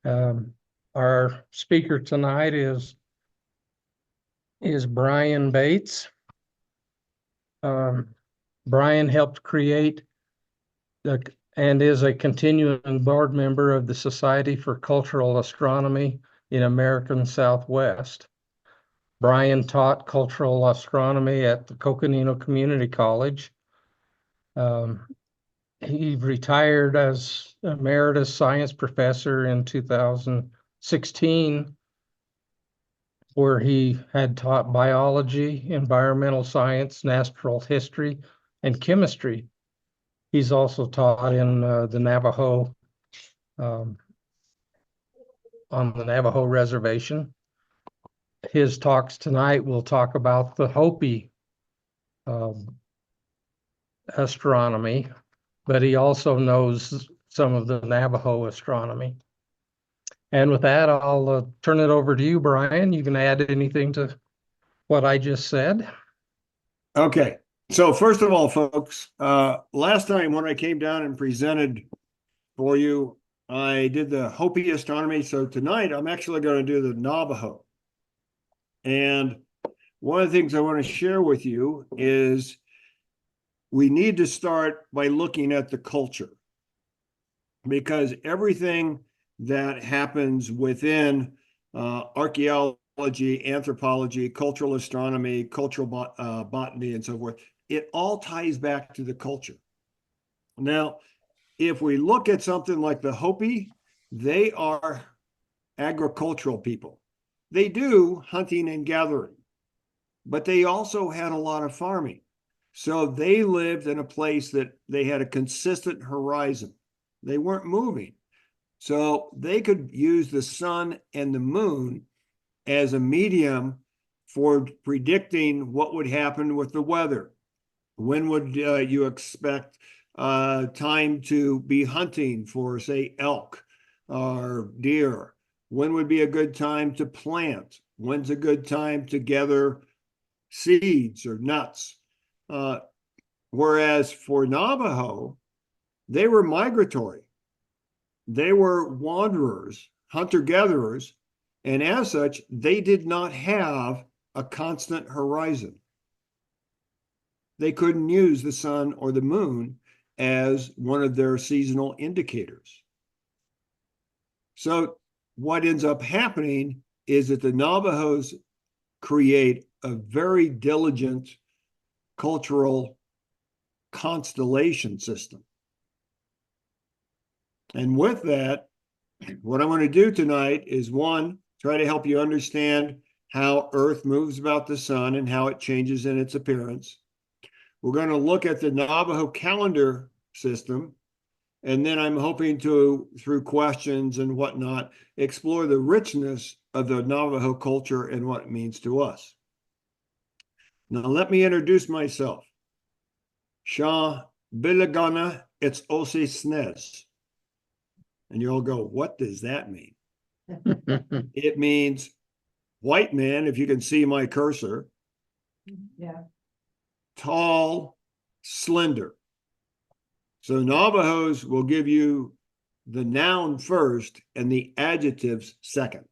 Um, our speaker tonight is Bryan Bates. Bryan helped create and is a continuing board member of the Society for Cultural Astronomy in American Southwest. Bryan taught cultural astronomy at the Coconino Community College. He retired as emeritus science professor in 2016, where he had taught biology, environmental science, natural history, and chemistry. He's also taught in the Navajo, on the Navajo Reservation. His talks tonight will talk about the Hopi astronomy, but he also knows some of the Navajo astronomy. And with that, I'll turn it over to you, Bryan. You can add anything to what I just said. Okay. So first of all, folks, last time when I came down and presented for you, I did the Hopi astronomy. So tonight I'm actually going to do the Navajo. And one of the things I want to share with you is we need to start by looking at the culture, because everything that happens within archaeology, anthropology, cultural astronomy, cultural botany, and so forth, it all ties back to the culture. Now, if we look at something like the Hopi, they are agricultural people. They do hunting and gathering, but they also had a lot of farming. So they lived in a place that they had a consistent horizon. They weren't moving. So they could use the sun and the moon as a medium for predicting what would happen with the weather. When would you expect time to be hunting for, say, elk or deer? When would be a good time to plant? When's a good time to gather seeds or nuts? Whereas for Navajo, they were migratory. They were wanderers, hunter-gatherers, and as such, they did not have a constant horizon. They couldn't use the sun or the moon as one of their seasonal indicators. So what ends up happening is that the Navajos create a very diligent cultural constellation system. And with that, what I'm going to do tonight is, one, try to help you understand how Earth moves about the sun and how it changes in its appearance. We're going to look at the Navajo calendar system, and then I'm hoping to, through questions and whatnot, explore the richness of the Navajo culture and what it means to us. Now, let me introduce myself. Shah Bilagana, it's Osi Snez. And you'll go, what does that mean? It means white man, if you can see my cursor. Yeah. Tall, slender. So Navajos will give you the noun first and the adjectives second.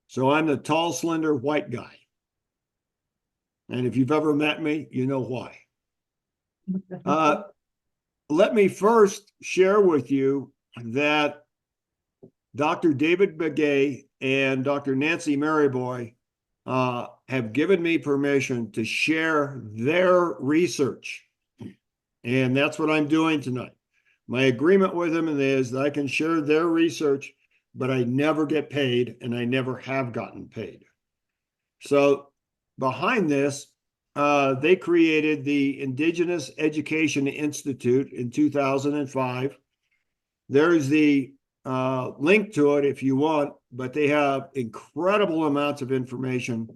So I'm the tall, slender, white guy. And if you've ever met me, you know why. Let me first share with you that Dr. David Begay and Dr. Nancy Maryboy have given me permission to share their research. And that's what I'm doing tonight. My agreement with them is that I can share their research, but I never get paid, and I never have gotten paid. So behind this, they created the Indigenous Education Institute in 2005. There's the link to it if you want, but they have incredible amounts of information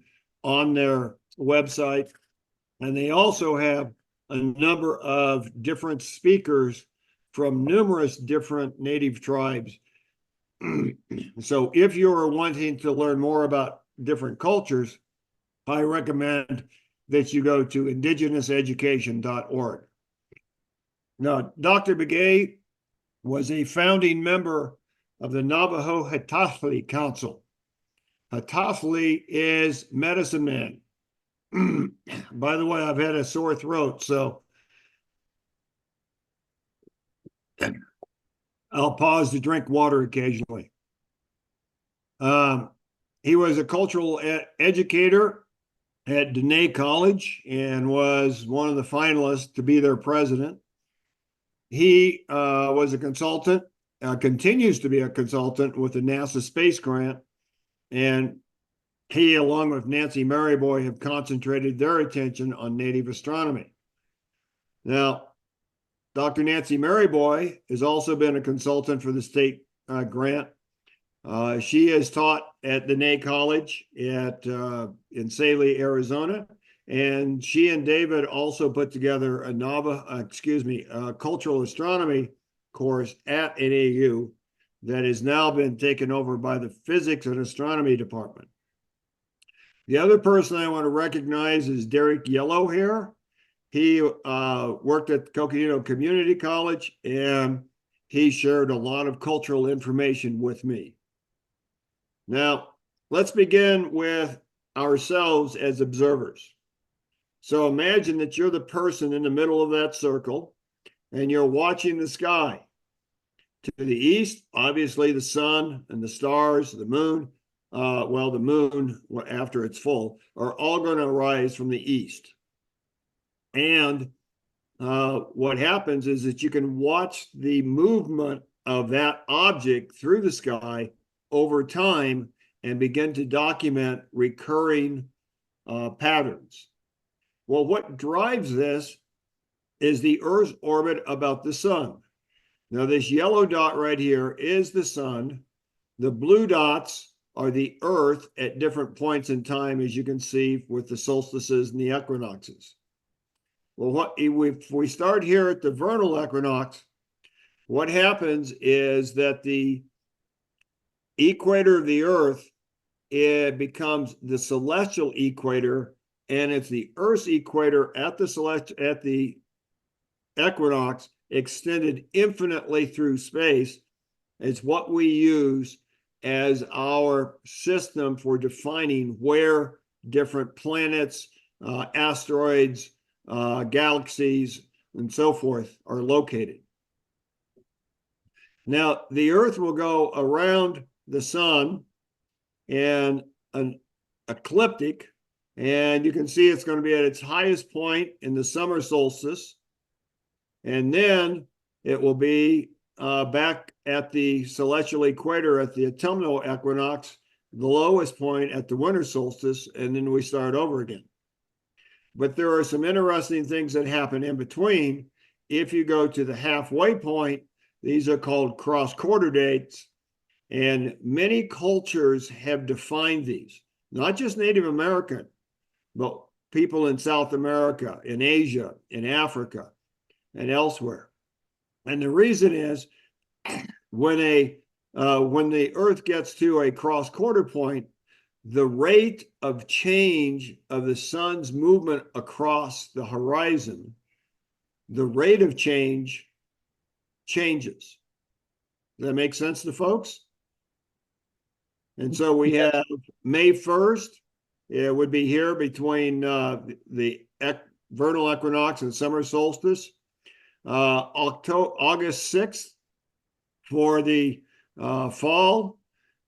on their website. And they also have a number of different speakers from numerous different native tribes. So if you're wanting to learn more about different cultures, I recommend that you go to indigenouseducation.org. Now, Dr. Begay was a founding member of the Navajo Hatathli Council. Hatathli is medicine man. By the way, I've had a sore throat, so I'll pause to drink water occasionally. He was a cultural educator at Dene College and was one of the finalists to be their president. He was a consultant, continues to be a consultant with the NASA Space Grant, and he, along with Nancy Maryboy, have concentrated their attention on native astronomy. Now, Dr. Nancy Maryboy has also been a consultant for the state grant. She has taught at the Dene College in Saley, Arizona, and she and David also put together a cultural astronomy course at NAU that has now been taken over by the physics and astronomy department. The other person I want to recognize is Derek Yellowhair. He worked at the Coconino Community College, and he shared a lot of cultural information with me. Now, let's begin with ourselves as observers. So imagine that you're the person in the middle of that circle, and you're watching the sky. To the east, obviously the sun and the stars, the moon, the moon, after it's full, are all going to rise from the east. And what happens is that you can watch the movement of that object through the sky over time and begin to document recurring patterns. Well, what drives this is the Earth's orbit about the sun. Now, this yellow dot right here is the sun. The blue dots are the Earth at different points in time, as you can see with the solstices and the equinoxes. Well, if we start here at the vernal equinox, what happens is that the equator of the Earth, it becomes the celestial equator, and it's the Earth's equator at the equinox extended infinitely through space. It's what we use as our system for defining where different planets, asteroids, galaxies, and so forth are located. Now, the Earth will go around the sun in an ecliptic, and you can see it's going to be at its highest point in the summer solstice, and then it will be back at the celestial equator at the autumnal equinox, the lowest point at the winter solstice, and then we start over again. But there are some interesting things that happen in between. If you go to the halfway point, these are called cross-quarter dates, and many cultures have defined these, not just Native American, but people in South America, in Asia, in Africa, and elsewhere. And the reason is when the Earth gets to a cross-quarter point, the rate of change of the sun's movement across the horizon, the rate of change changes. Does that make sense to folks? And so we have May 1st, it would be here between the vernal equinox and summer solstice. August 6th for the fall,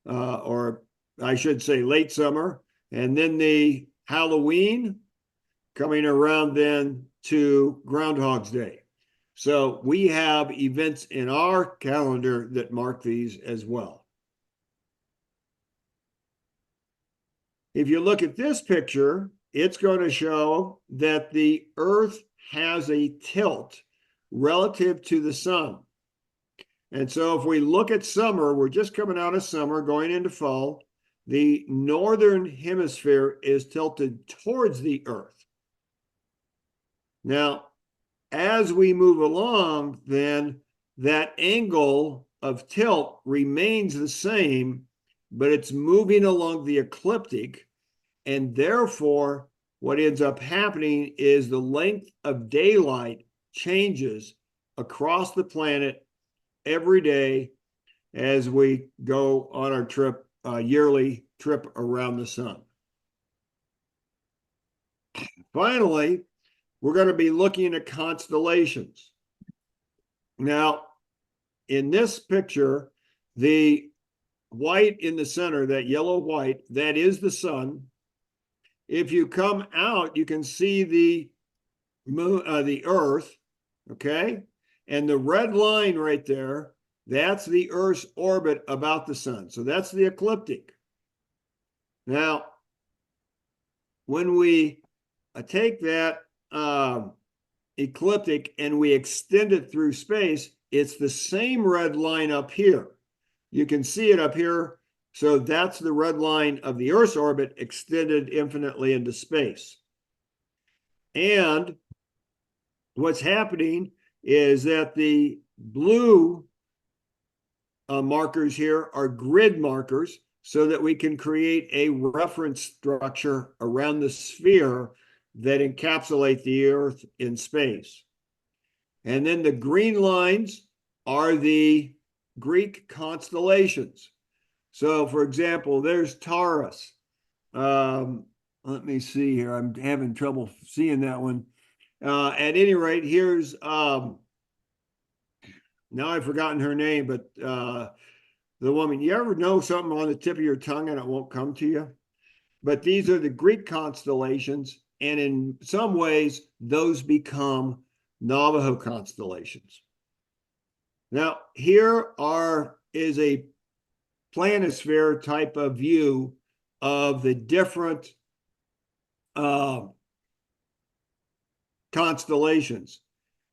or I should say late summer, and then the Halloween coming around then to Groundhog's Day. So we have events in our calendar that mark these as well. If you look at this picture, it's going to show that the Earth has a tilt relative to the sun. And so if we look at summer, we're just coming out of summer, going into fall, the northern hemisphere is tilted towards the Earth. Now, as we move along, then that angle of tilt remains the same, but it's moving along the ecliptic, and therefore what ends up happening is the length of daylight changes across the planet every day, as we go on our trip, yearly trip around the sun. Finally, we're going to be looking at constellations. Now, in this picture, the white in the center, that yellow white, that is the sun. If you come out, you can see the moon, the Earth, okay? And the red line right there, that's the Earth's orbit about the sun. So that's the ecliptic. Now, when we take that ecliptic and we extend it through space, it's the same red line up here. You can see it up here. So that's the red line of the Earth's orbit extended infinitely into space. And what's happening is that the blue markers here are grid markers so that we can create a reference structure around the sphere that encapsulate the Earth in space. And then the green lines are the Greek constellations. So, for example, there's Taurus. Let me see here. I'm having trouble seeing that one. At any rate, here's, now I've forgotten her name, but the woman, you ever know something on the tip of your tongue and it won't come to you? But these are the Greek constellations. And in some ways, those become Navajo constellations. Now, here is a planisphere type of view of the different constellations.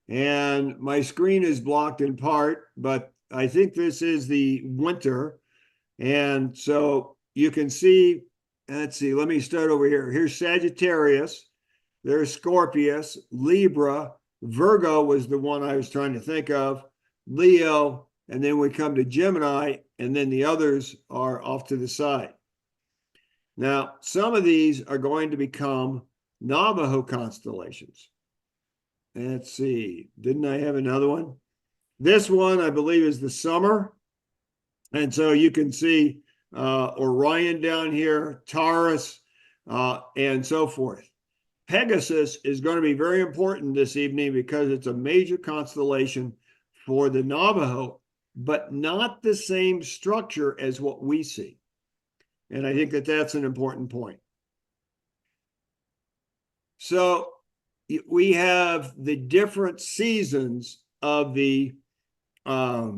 And my screen is blocked in part, but I think this is the winter. And so you can see, let's see, let me start over here. Here's Sagittarius, there's Scorpius, Libra, Virgo was the one I was trying to think of, Leo, and then we come to Gemini, and then the others are off to the side. Now, some of these are going to become Navajo constellations. Let's see, didn't I have another one? This one, I believe, is the summer. And so you can see Orion down here, Taurus, and so forth. Pegasus is going to be very important this evening because it's a major constellation for the Navajo, but not the same structure as what we see. And I think that that's an important point. So we have the different seasons of the year.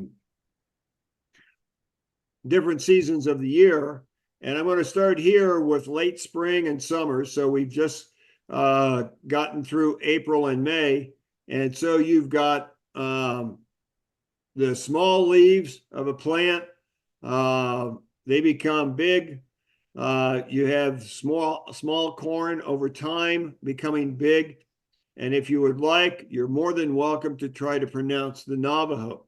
And I'm going to start here with late spring and summer. So we've just gotten through April and May. And so you've got the small leaves of a plant. They become big. You have small corn over time becoming big. And if you would like, you're more than welcome to try to pronounce the Navajo.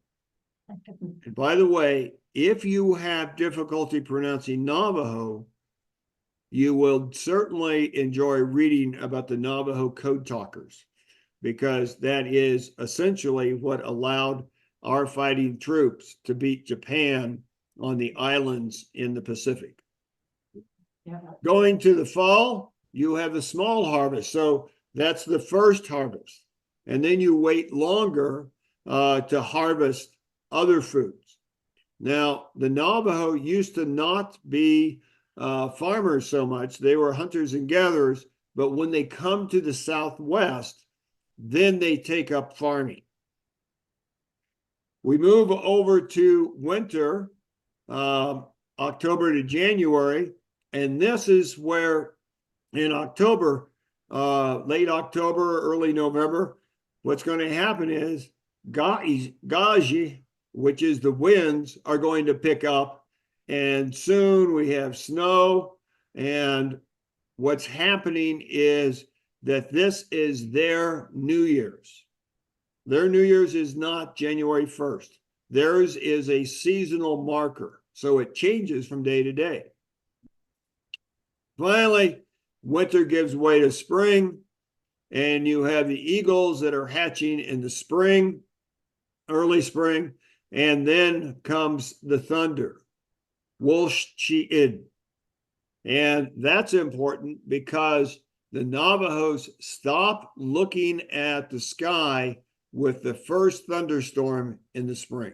And by the way, if you have difficulty pronouncing Navajo, you will certainly enjoy reading about the Navajo code talkers, because that is essentially what allowed our fighting troops to beat Japan on the islands in the Pacific. Yeah. Going to the fall, you have the small harvest. So that's the first harvest. And then you wait longer to harvest other foods. Now, the Navajo used to not be farmers so much. They were hunters and gatherers. But when they come to the Southwest, then they take up farming. We move over to winter, October to January. And this is where in October, late October, early November, what's going to happen is Gaji, which is the winds, are going to pick up. And soon we have snow. And what's happening is that this is their New Year's. Their New Year's is not January 1st. Theirs is a seasonal marker. So it changes from day to day. Finally, winter gives way to spring, and you have the eagles that are hatching in the spring, early spring, And then comes the thunder, Wolsh-chi-id. And that's important because the Navajos stop looking at the sky with the first thunderstorm in the spring.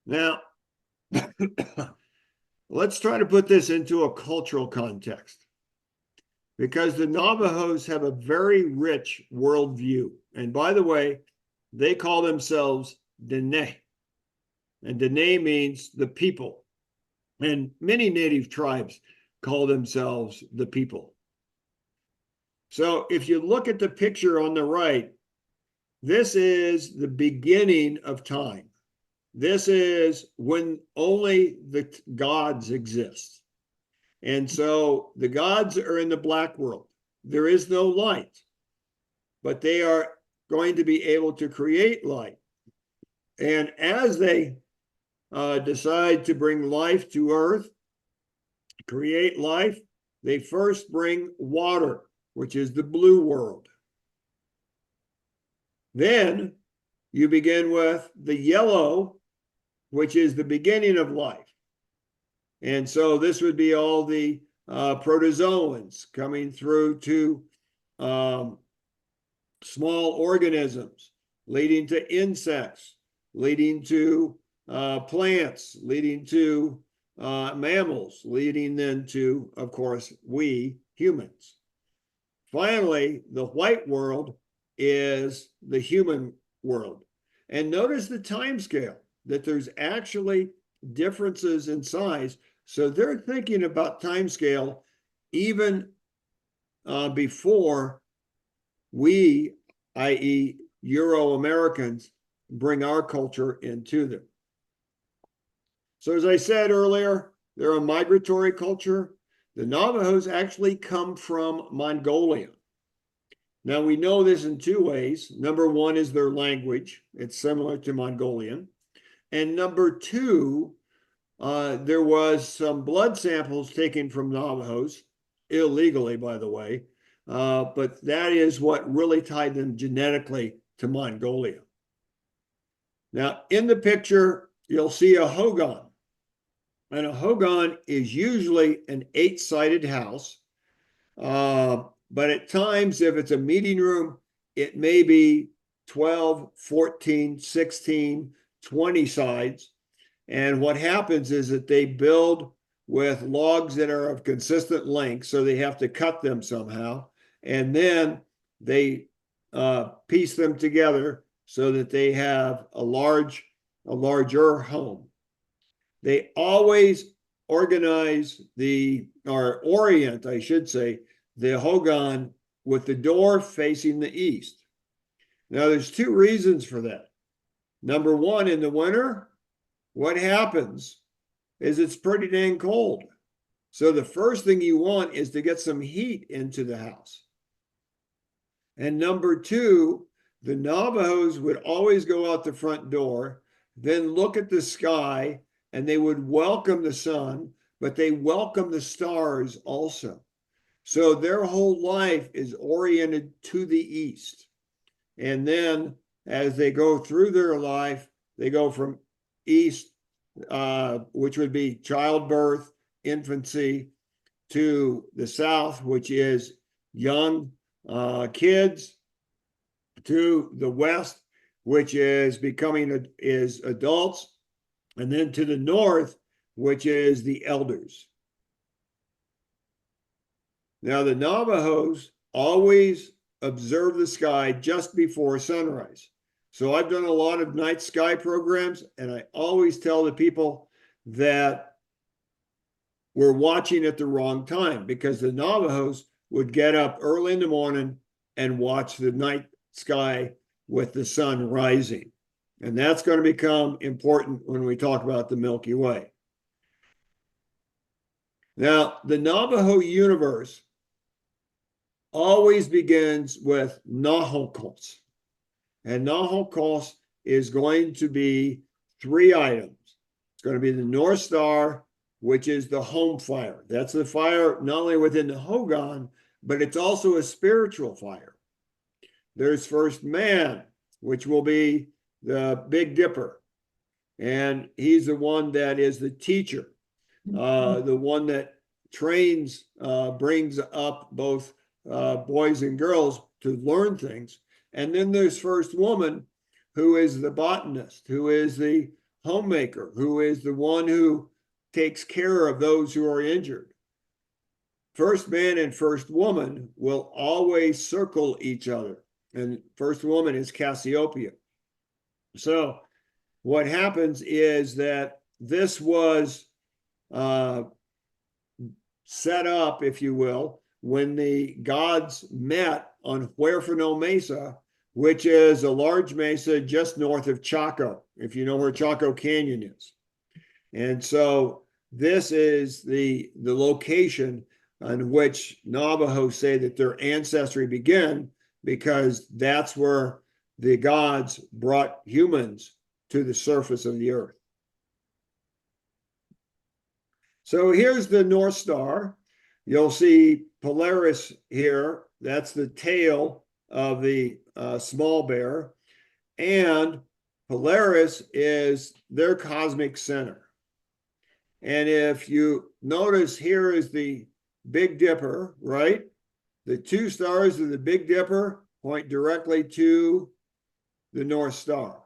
Now, let's try to put this into a cultural context, because the Navajos have a very rich worldview. And by the way, they call themselves Dene. And Dene means the people. And many native tribes call themselves the people. So if you look at the picture on the right, this is the beginning of time. This is when only the gods exist. And so the gods are in the black world. There is no light, but they are going to be able to create light. And as they decide to bring life to earth, create life, they first bring water, which is the blue world. Then you begin with the yellow, which is the beginning of life. And so this would be all the protozoans coming through to small organisms, leading to insects, leading to plants, leading to mammals, leading then to, of course, we humans. Finally, the white world is the human world. And notice the time scale, that there's actually differences in size. So they're thinking about time scale even before we, i.e. Euro-Americans, bring our culture into them. So as I said earlier, they're a migratory culture. The Navajos actually come from Mongolia. Now we know this in two ways. Number one is their language. It's similar to Mongolian. And number two, there was some blood samples taken from Navajos, illegally, by the way, but that is what really tied them genetically to Mongolia. Now, in the picture, you'll see a hogan. And a hogan is usually an 8-sided house. But at times, if it's a meeting room, it may be 12, 14, 16, 20 sides. And what happens is that they build with logs that are of consistent length, so they have to cut them somehow. And then they piece them together so that they have a larger home. They always orient, I should say, the hogan with the door facing the east. Now, there's two reasons for that. Number one, in the winter, what happens is it's pretty dang cold. So the first thing you want is to get some heat into the house. And number two, the Navajos would always go out the front door, then look at the sky, and they would welcome the sun, but they welcome the stars also. So their whole life is oriented to the east. And then as they go through their life, they go from east, which would be childbirth, infancy, to the south, which is young kids, to the west, which is is adults, and then to the north, which is the elders. Now, the Navajos always observe the sky just before sunrise. So I've done a lot of night sky programs, and I always tell the people that we're watching at the wrong time, because the Navajos would get up early in the morning and watch the night sky with the sun rising. And that's going to become important when we talk about the Milky Way. Now, the Navajo universe always begins with Nahokos. And Nahokos is going to be 3 items. It's going to be the North Star, which is the home fire. That's the fire not only within the hogan, but it's also a spiritual fire. There's first man, which will be the Big Dipper. And he's the one that is the teacher, the one that trains, brings up both boys and girls to learn things. And then there's First Woman, who is the botanist, who is the homemaker, who is the one who takes care of those who are injured. First man and First Woman will always circle each other. And First Woman is Cassiopeia. So what happens is that this was set up, if you will, when the gods met on Huerfano Mesa, which is a large mesa just north of Chaco, if you know where Chaco Canyon is. And so this is the location on which Navajos say that their ancestry began, because that's where the gods brought humans to the surface of the earth. So here's the North Star. You'll see Polaris here. That's the tail of the small bear. And Polaris is their cosmic center. And if you notice, here is the Big Dipper, right? The two stars of the Big Dipper point directly to the North Star.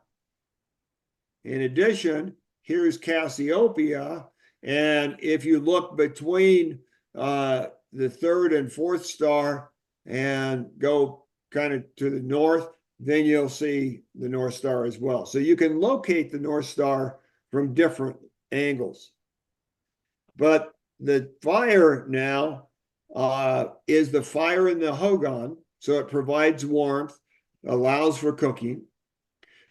In addition, here's Cassiopeia. And if you look between the third and fourth star and go kind of to the north, then you'll see the North Star as well. So you can locate the North Star from different angles. But the fire now is the fire in the hogan. So it provides warmth, allows for cooking,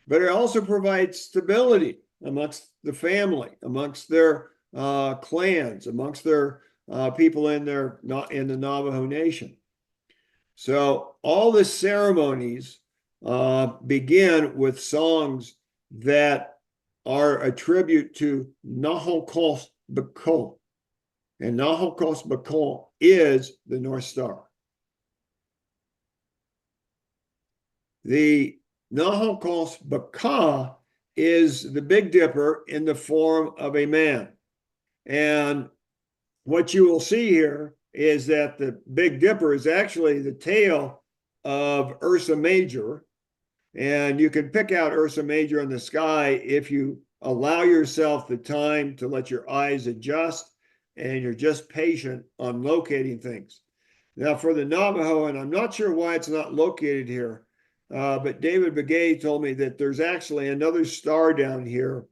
but it also provides stability amongst the family, amongst their clans, amongst their people in the Navajo Nation. So all the ceremonies begin with songs that are a tribute to Nahokos Bako. And Nahokos Bako is the North Star. The Nahokos Baka is the Big Dipper in the form of a man. And what you will see here is that the Big Dipper is actually the tail of Ursa Major. And you can pick out Ursa Major in the sky if you allow yourself the time to let your eyes adjust and you're just patient on locating things. Now for the Navajo, and I'm not sure why it's not located here, but David Begay told me that there's actually another star down here.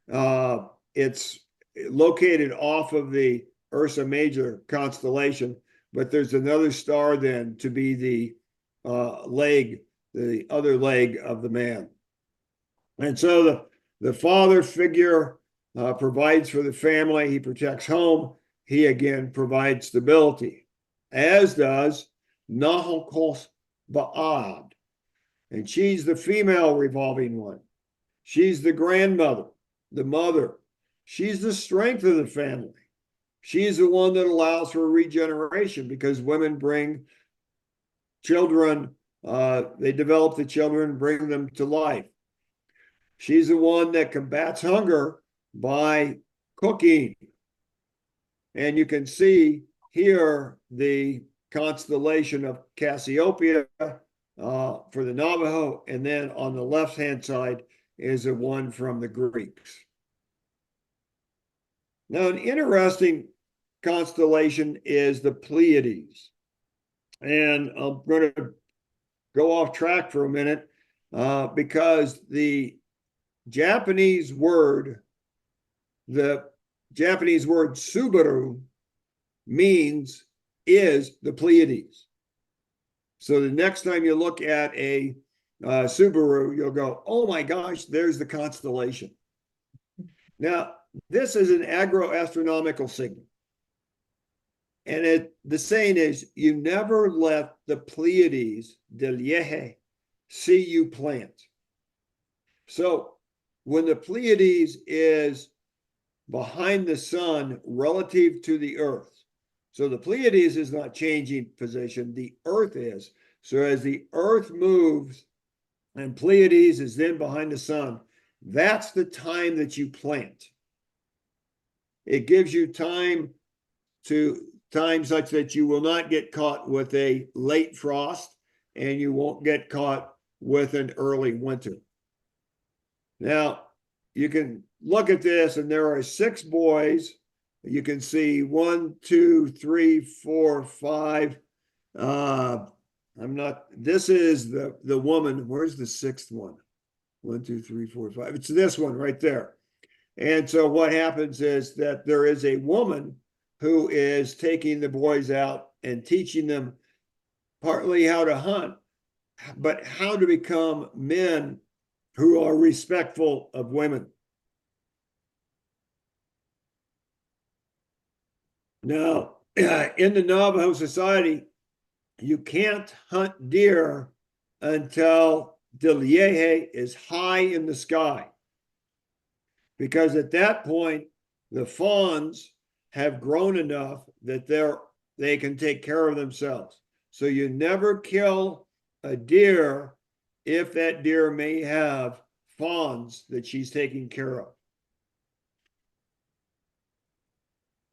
It's located off of the Ursa Major constellation, but there's another star then to be the other leg of the man. And so the father figure provides for the family. He protects home. He again provides stability, as does Nahokos Ba'ad. And she's the female revolving one. She's the grandmother, the mother. She's the strength of the family. She's the one that allows for regeneration, because women bring children, they develop the children, bring them to life. She's the one that combats hunger by cooking. And you can see here the constellation of Cassiopeia for the Navajo, and then on the left-hand side is a one from the Greeks. Now, an interesting constellation is the Pleiades. And I'm going to go off track for a minute because the Japanese word Subaru is the Pleiades. So the next time you look at a Subaru, you'll go, oh my gosh, there's the constellation. Now, this is an agroastronomical signal. And the saying is, you never let the Pleiades del Yehe see you plant. So when the Pleiades is behind the sun relative to the earth, so the Pleiades is not changing position, the earth is. So as the earth moves and Pleiades is then behind the sun. That's the time that you plant. It gives you time such that you will not get caught with a late frost and you won't get caught with an early winter. Now, you can look at this, and there are 6 boys. You can see 1, 2, 3, 4, 5. This is the woman. Where's the 6th one? 1, 2, 3, 4, 5. It's this one right there. And so what happens is that there is a woman who is taking the boys out and teaching them partly how to hunt, but how to become men who are respectful of women. Now, in the Navajo society, you can't hunt deer until the liehe is high in the sky, because at that point, the fawns have grown enough that they can take care of themselves. So you never kill a deer if that deer may have fawns that she's taking care of.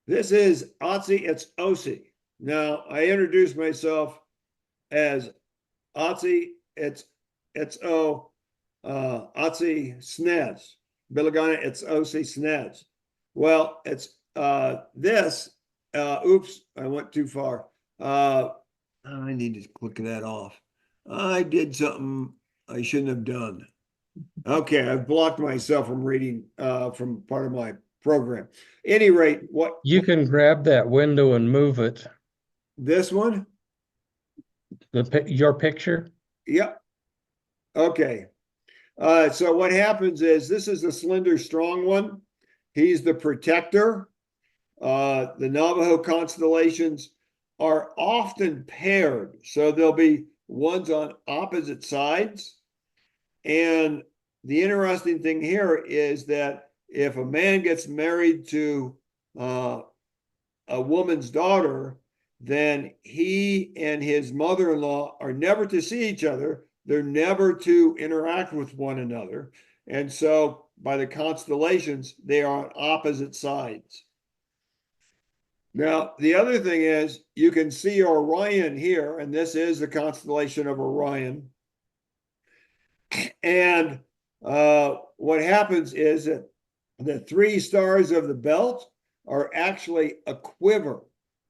This is Otzi Etzosi. Now, I introduced myself as Otzi Etzo Otzi Snez. Bilagana Etzosi Snez. Well, it's this. Oops, I went too far. I need to click that off. I did something I shouldn't have done. Okay, I've blocked myself from reading from part of my program. Any rate, what You can grab that window and move it. this one? Your picture? Yep. Okay. So what happens is this is the slender, strong one. He's the protector. The Navajo constellations are often paired. So there'll be ones on opposite sides. And the interesting thing here is that if a man gets married to a woman's daughter, then he and his mother-in-law are never to see each other. They're never to interact with one another. And so by the constellations, they are on opposite sides. Now, the other thing is you can see Orion here, and this is the constellation of Orion. And what happens is that the 3 stars of the belt are actually a quiver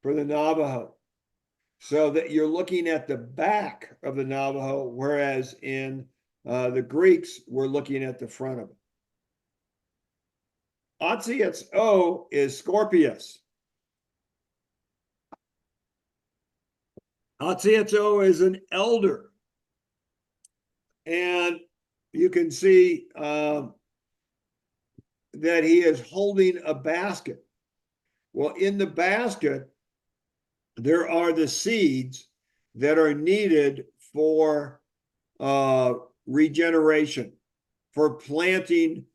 for the Navajo. So that you're looking at the back of the Navajo, whereas in the Greeks, we're looking at the front of it. Otzi is Scorpius. Otzi is an elder. And you can see that he is holding a basket. Well, in the basket, there are the seeds that are needed for regeneration, for planting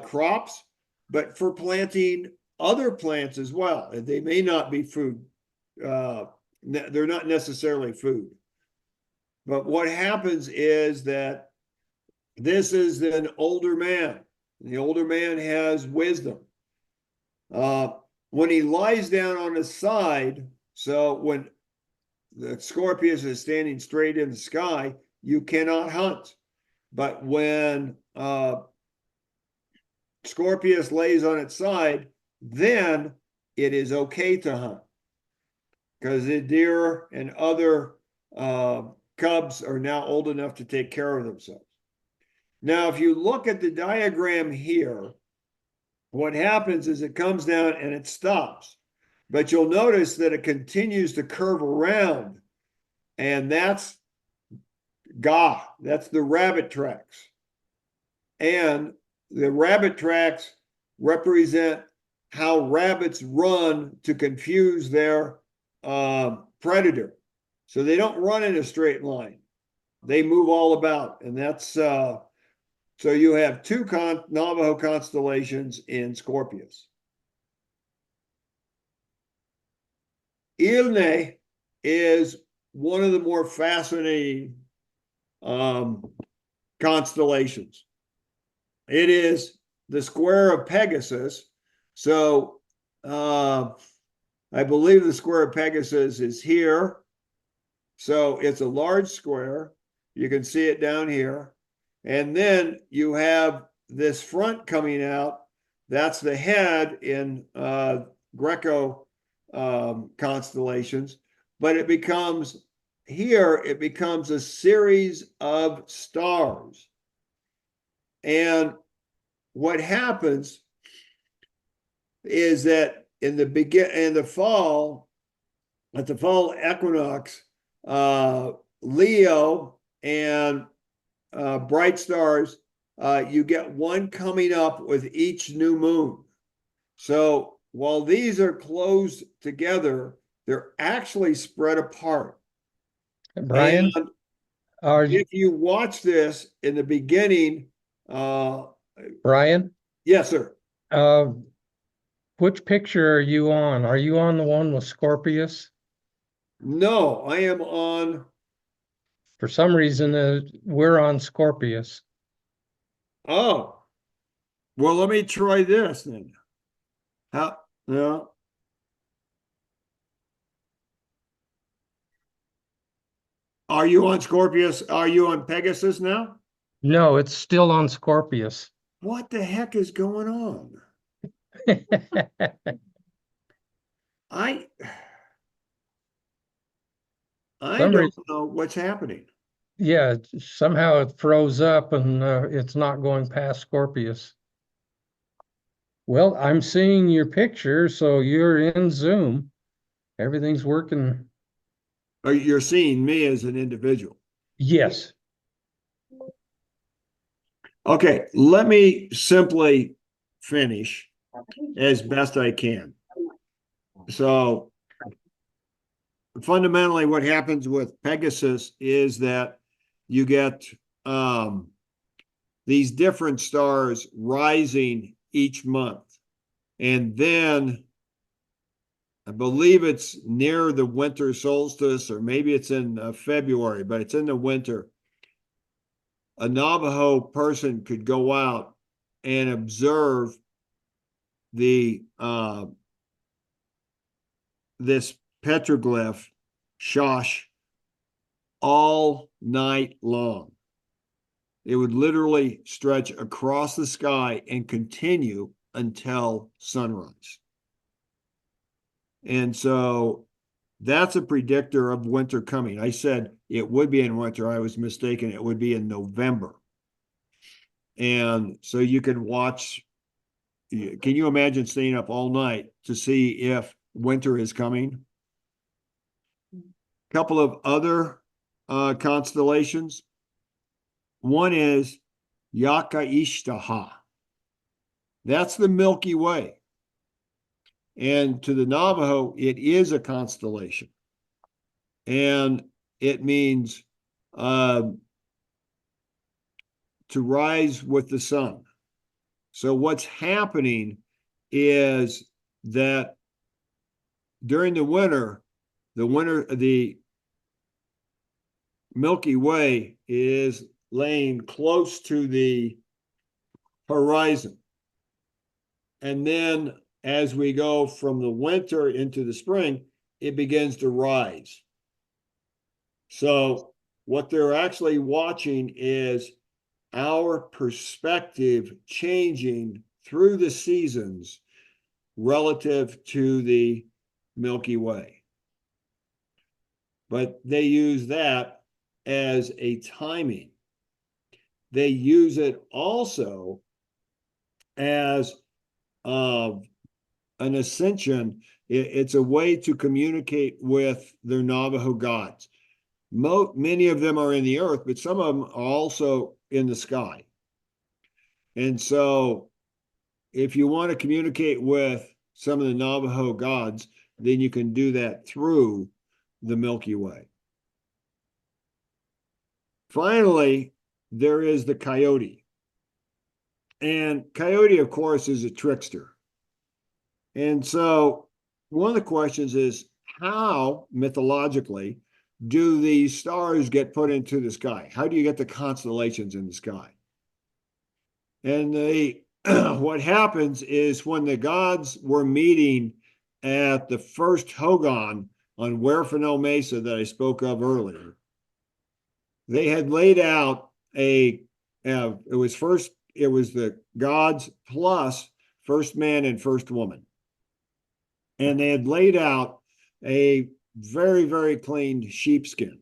crops, but for planting other plants as well. And they may not be food. They're not necessarily food. But what happens is that this is an older man. The older man has wisdom. When he lies down on his side, so when the Scorpius is standing straight in the sky, you cannot hunt. But when Scorpius lays on its side, then it is okay to hunt, because the deer and other cubs are now old enough to take care of themselves. Now, if you look at the diagram here, what happens is it comes down and it stops. But you'll notice that it continues to curve around, and that's that's the rabbit tracks. And the rabbit tracks represent how rabbits run to confuse their predator. So they don't run in a straight line. They move all about. And that's, so you have 2 Navajo constellations in Scorpius. Ilne is one of the more fascinating constellations. It is the square of Pegasus. So I believe the square of Pegasus is here. So it's a large square. You can see it down here. And then you have this front coming out. That's the head in Greco constellations. But it becomes a series of stars. And what happens is that at the fall equinox, Leo and bright stars, you get one coming up with each new moon. So while these are close together, they're actually spread apart. Bryan, And are you, if you watch this in the beginning, Bryan, yes, sir. uh, which picture are you on? Are you on the one with Scorpius? No, I am on. For some reason, we're on Scorpius. Oh, well, let me try this then. How? No. Are you on Scorpius? Are you on Pegasus now? No, it's still on Scorpius. What the heck is going on? I I Some don't reason, know what's happening. yeah, somehow it froze up and it's not going past Scorpius. Well, I'm seeing your picture, so you're in Zoom. Everything's working. Or you're seeing me as an individual. Yes. Okay, let me simply finish as best I can. So fundamentally, what happens with Pegasus is that you get these different stars rising each month. And then I believe it's near the winter solstice, or maybe it's in February, but it's in the winter. A Navajo person could go out and observe the this petroglyph, Shosh, all night long. It would literally stretch across the sky and continue until sunrise. And so that's a predictor of winter coming. I said it would be in winter. I was mistaken. It would be in November. And so you can watch. Can you imagine staying up all night to see if winter is coming? A couple of other constellations. One is Yakaishtaha. That's the Milky Way. And to the Navajo, it is a constellation. And it means to rise with the sun. So what's happening is that during the Milky Way is laying close to the horizon. And then as we go from the winter into the spring, it begins to rise. So what they're actually watching is our perspective changing through the seasons relative to the Milky Way. But they use that as a timing. They use it also as an ascension. It's a way to communicate with their Navajo gods. Many of them are in the earth, but some of them are also in the sky. And so if you want to communicate with some of the Navajo gods, then you can do that through the Milky Way. Finally, there is the coyote. And coyote, of course, is a trickster. And so one of the questions is how, mythologically, do these stars get put into the sky? How do you get the constellations in the sky? And what happens is when the gods were meeting at the first Hogan on Huerfano Mesa that I spoke of earlier, they had laid out it was the gods plus first man and first woman. And they had laid out a very, very clean sheepskin.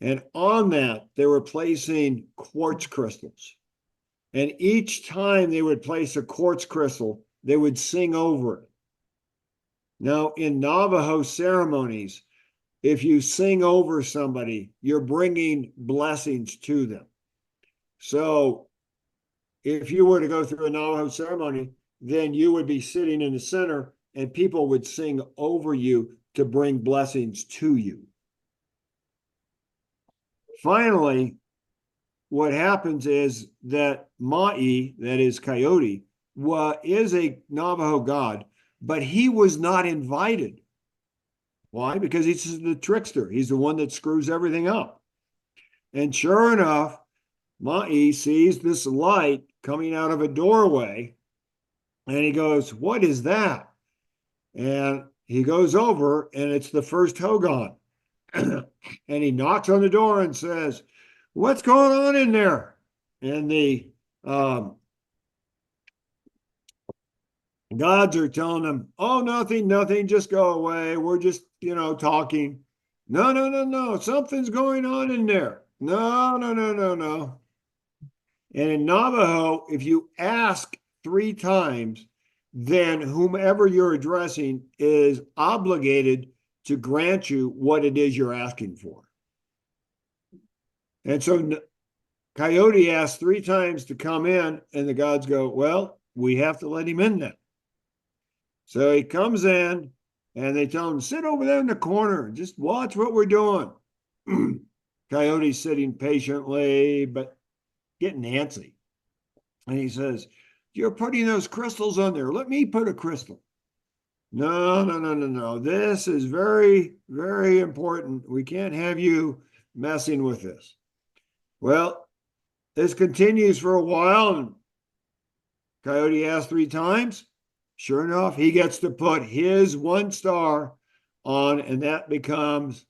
And on that, they were placing quartz crystals. And each time they would place a quartz crystal, they would sing over it. Now, in Navajo ceremonies, if you sing over somebody, you're bringing blessings to them. So if you were to go through a Navajo ceremony, then you would be sitting in the center and people would sing over you to bring blessings to you. Finally, what happens is that Ma'i, that is Coyote, is a Navajo god, but he was not invited. Why? Because he's the trickster. He's the one that screws everything up. And sure enough, Ma'i sees this light coming out of a doorway, and he goes, "What is that?" And he goes over, and it's the first Hogan. And he knocks on the door and says, "What's going on in there?" And the gods are telling him, "Oh, nothing, nothing, just go away. We're just, talking." "No, no, no, no, something's going on in there." "No, no, no, no, no." And in Navajo, if you ask 3 times, then whomever you're addressing is obligated to grant you what it is you're asking for. And so Coyote asks 3 times to come in, and the gods go, "Well, we have to let him in then." So he comes in, and they tell him, "Sit over there in the corner, just watch what we're doing." Coyote's sitting patiently, but getting antsy. And he says, "You're putting those crystals on there. Let me put a crystal." "No, no, no, no, no. This is very, very important. We can't have you messing with this." Well, this continues for a while, and Coyote asks 3 times. Sure enough, he gets to put his one star on, and that becomes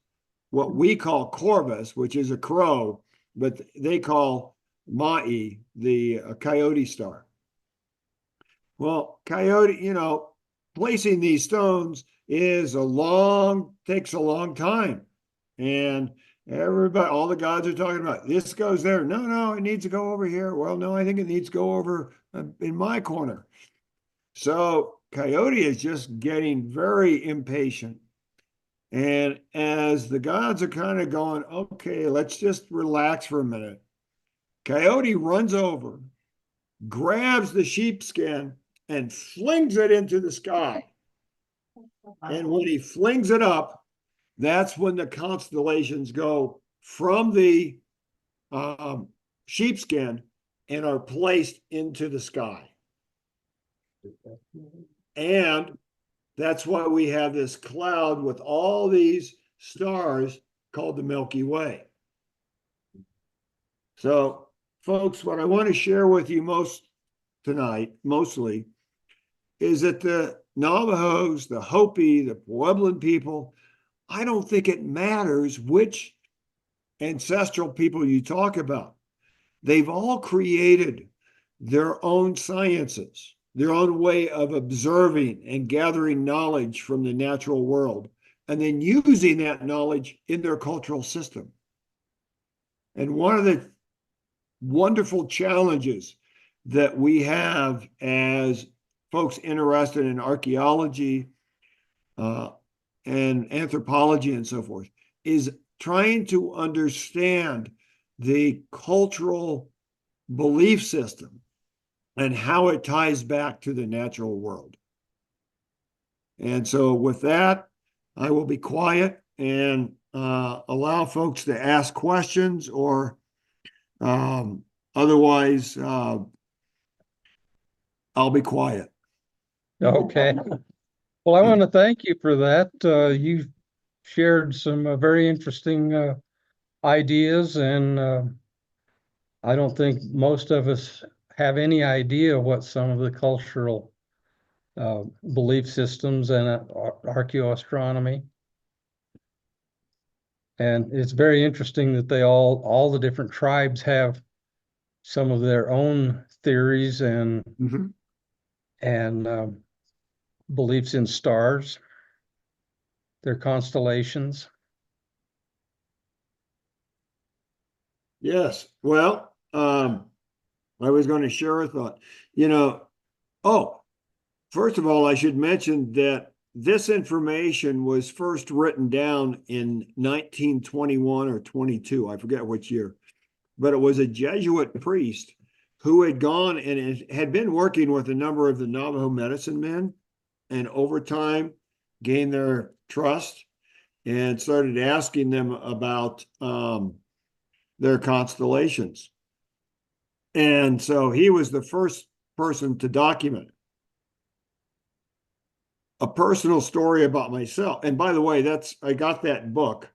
what we call Corvus, which is a crow, but they call Ma'i the Coyote star. Well, Coyote, placing these stones takes a long time. And everybody, all the gods are talking about, this goes there. No, no, it needs to go over here. Well, no, I think it needs to go over in my corner. So Coyote is just getting very impatient. And as the gods are kind of going, "Okay, let's just relax for a minute," Coyote runs over, grabs the sheepskin, and flings it into the sky. And when he flings it up, that's when the constellations go from the sheepskin and are placed into the sky. And that's why we have this cloud with all these stars called the Milky Way. So, folks, what I want to share with you mostly, is that the Navajos, the Hopi, the Puebloan people, I don't think it matters which ancestral people you talk about. They've all created their own sciences, their own way of observing and gathering knowledge from the natural world, and then using that knowledge in their cultural system. And one of the wonderful challenges that we have as folks interested in archaeology and anthropology and so forth is trying to understand the cultural belief system and how it ties back to the natural world. And so with that, I will be quiet and allow folks to ask questions, or otherwise I'll be quiet. Okay. Well, I want to thank you for that. You shared some very interesting ideas, and I don't think most of us have any idea what some of the cultural belief systems and archaeoastronomy. And it's very interesting that all the different tribes have some of their own theories and Mhm. beliefs in stars, their constellations. Yes. Well, I was going to share a thought. You know, oh, first of all, I should mention that this information was first written down in 1921 or 22. I forget which year, but it was a Jesuit priest who had gone and had been working with a number of the Navajo medicine men, and over time gained their trust and started asking them about their constellations. And so he was the first person to document a personal story about myself. And by the way, I got that book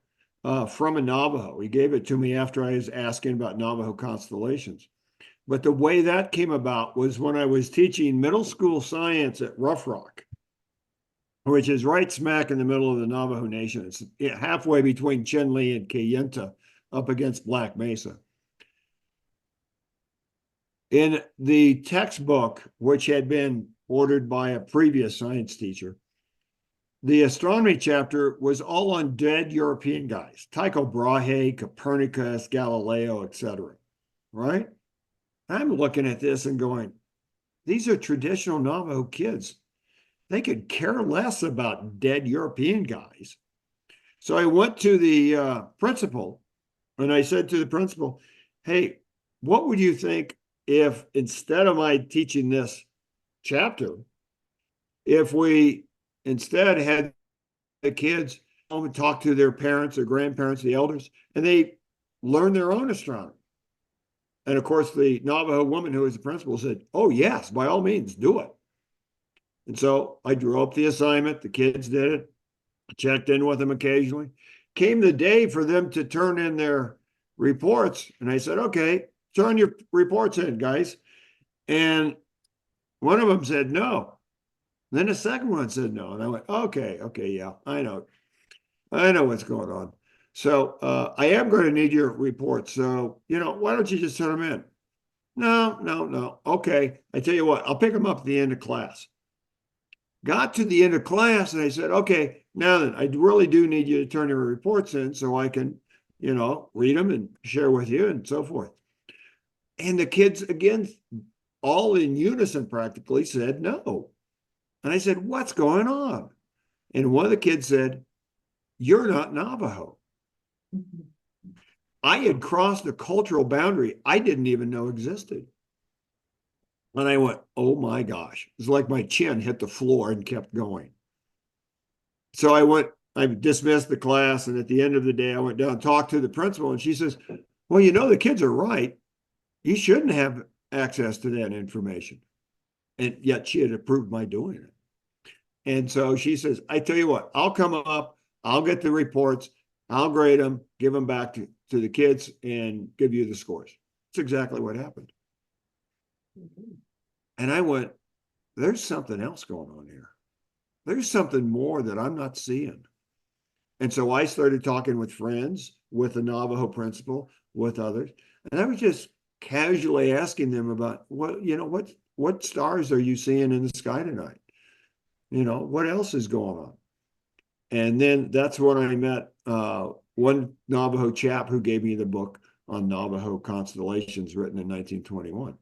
from a Navajo. He gave it to me after I was asking about Navajo constellations. But the way that came about was when I was teaching middle school science at Rough Rock, which is right smack in the middle of the Navajo Nation. It's halfway between Chinle and Kayenta, up against Black Mesa. In the textbook, which had been ordered by a previous science teacher, the astronomy chapter was all on dead European guys, Tycho Brahe, Copernicus, Galileo, etc. Right? I'm looking at this and going, these are traditional Navajo kids. They could care less about dead European guys. So I went to the principal and I said to the principal, hey, what would you think if instead of my teaching this chapter, if we instead had the kids home and talk to their parents or grandparents, the elders, and they learn their own astronomy? And of course, the Navajo woman who was the principal said, oh, yes, by all means, do it. And so I drew up the assignment. The kids did it, checked in with them occasionally. Came the day for them to turn in their reports. And I said, okay, turn your reports in, guys. And one of them said no. Then the second one said no. And I went, okay, yeah, I know what's going on. So I am going to need your reports. So, why don't you just turn them in? No. Okay. I tell you what, I'll pick them up at the end of class. Got to the end of class and I said, okay, now then, I really do need you to turn your reports in so I can, read them and share with you and so forth. And the kids, again, all in unison practically said no. And I said, what's going on? And one of the kids said, you're not Navajo. I had crossed a cultural boundary I didn't even know existed. And I went, oh my gosh. It's like my chin hit the floor and kept going. So I dismissed the class. And at the end of the day, I went down and talked to the principal. And she says, well, the kids are right. You shouldn't have access to that information. And yet she had approved my doing it. And so she says, I tell you what, I'll come up, I'll get the reports, I'll grade them, give them back to the kids and give you the scores. That's exactly what happened. And I went, there's something else going on here. There's something more that I'm not seeing. And so I started talking with friends, with the Navajo principal, with others. And I was just casually asking them about what stars are you seeing in the sky tonight? What else is going on? And then that's when I met one Navajo chap who gave me the book on Navajo constellations written in 1921.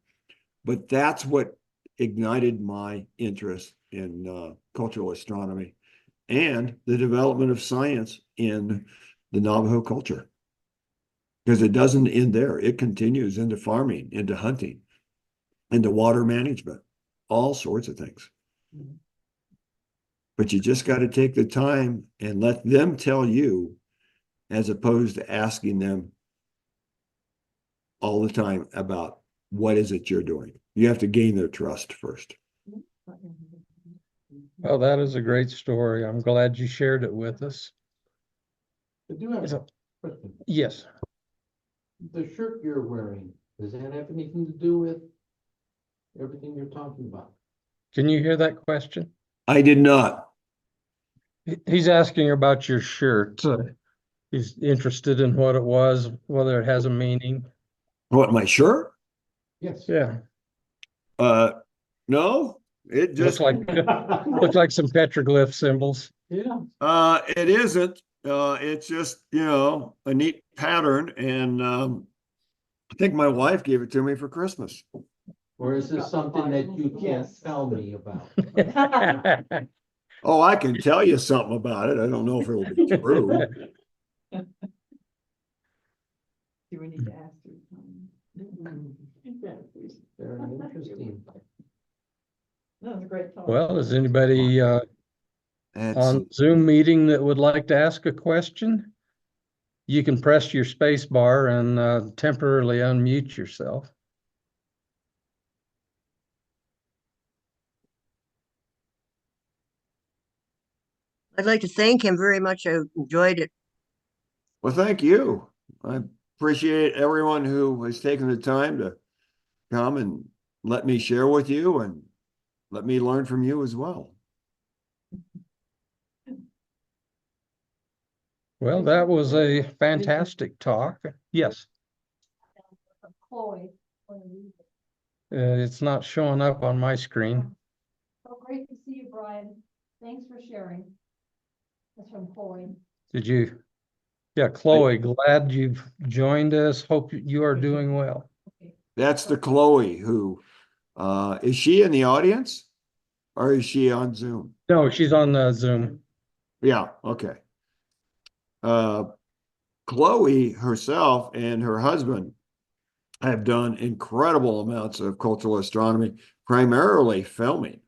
But that's what ignited my interest in cultural astronomy and the development of science in the Navajo culture. Because it doesn't end there. It continues into farming, into hunting, into water management, all sorts of things. Mm-hmm. But you just got to take the time and let them tell you, as opposed to asking them all the time about what is it you're doing. You have to gain their trust first. Well, that is a great story. I'm glad you shared it with us. I do have Is a it- question. Yes. The shirt you're wearing, does that have anything to do with everything you're talking about? Can you hear that question? I did not. He's asking about your shirt. He's interested in what it was, whether it has a meaning. What, my shirt? Yes. Yeah, No, it looks just, like some petroglyph symbols. Yeah. it isn't. It's just, a neat pattern. And I think my wife gave it to me for Christmas. Or is this something that you can't tell me about? Oh, I can tell you something about it. I don't know if it'll be true. Do we need to ask you? Very interesting. That was a great talk. Well, is anybody That's, on Zoom meeting that would like to ask a question? You can press your space bar and temporarily unmute yourself. I'd like to thank him very much. I enjoyed it. well, thank you. I appreciate everyone who has taken the time to come and let me share with you and let me learn from you as well. Well, that was a fantastic talk. Yes, Chloe. it's not showing up on my screen. So great to see you, Brian. Thanks for sharing. That's from Chloe. Did you? Yeah, Chloe, glad you've joined us. Hope you are doing well. That's the Chloe who, is she in the audience or is she on Zoom? No, she's on Zoom. Yeah, okay. Chloe herself and her husband have done incredible amounts of cultural astronomy, primarily filming,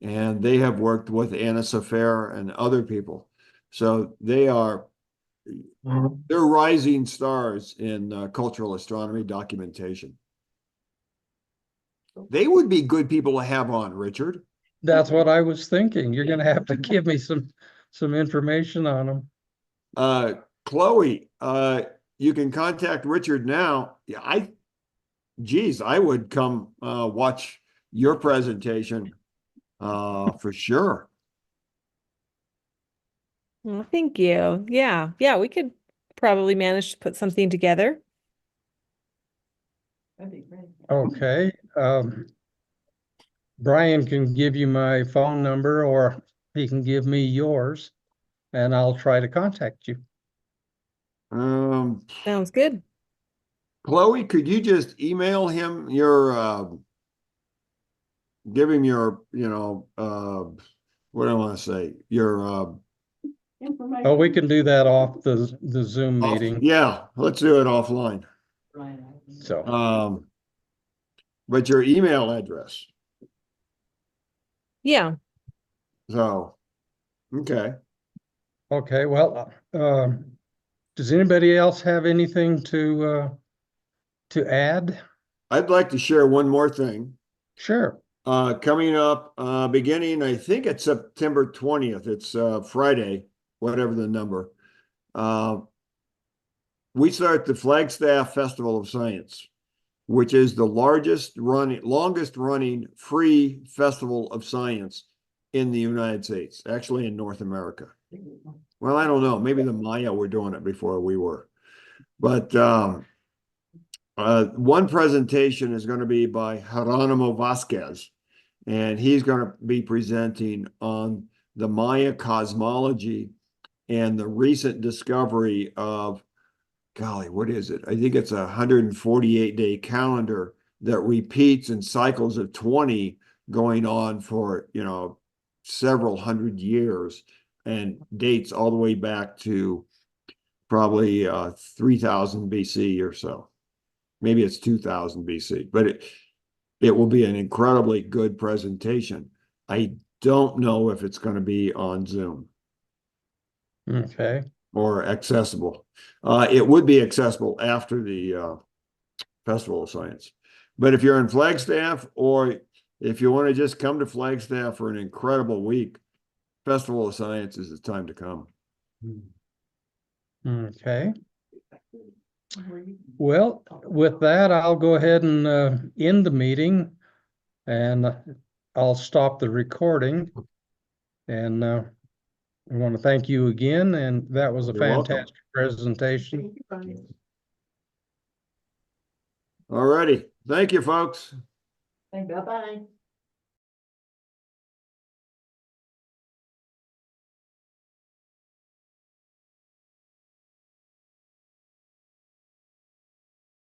and they have worked with Anna Safair and other people. So they're rising stars in cultural astronomy documentation. They would be good people to have on, Richard. That's what I was thinking. You're gonna have to give me some information on them. Chloe, you can contact Richard now. Yeah, I would come watch your presentation for sure. Well, thank you. Yeah, we could probably manage to put something together. That'd be great. Okay. Brian can give you my phone number or he can give me yours and I'll try to contact you. Sounds good. Chloe, could you just email him give him your, what do I want to say? Your, Information. Oh, we can do that off the Zoom meeting. yeah, let's do it offline. Brian. So, But your email address. Yeah. So, okay. okay, well, does anybody else have anything to add? I'd like to share one more thing. Sure. Coming up, beginning, I think it's September 20th. It's Friday, whatever the number. We start the Flagstaff Festival of Science, which is the longest running free festival of science in the United States, actually in North America. Well, I don't know. Maybe the Maya were doing it before we were. But one presentation is going to be by Geronimo Vasquez, and he's going to be presenting on the Maya cosmology and the recent discovery of, golly, what is it? I think it's a 148-day calendar that repeats in cycles of 20 going on for, several hundred years and dates all the way back to probably 3000 BC or so. Maybe it's 2000 BC, but it will be an incredibly good presentation. I don't know if it's going to be on Zoom. Okay. Or accessible. It would be accessible after the Festival of Science. But if you're in Flagstaff or if you want to just come to Flagstaff for an incredible week, Festival of Science is the time to come. Okay. Well, with that, I'll go ahead and end the meeting, and I'll stop the recording. And I want to thank you again, and that was a You're welcome. fantastic presentation. Thank you, Brian. All righty. Thank you, folks. Bye-bye.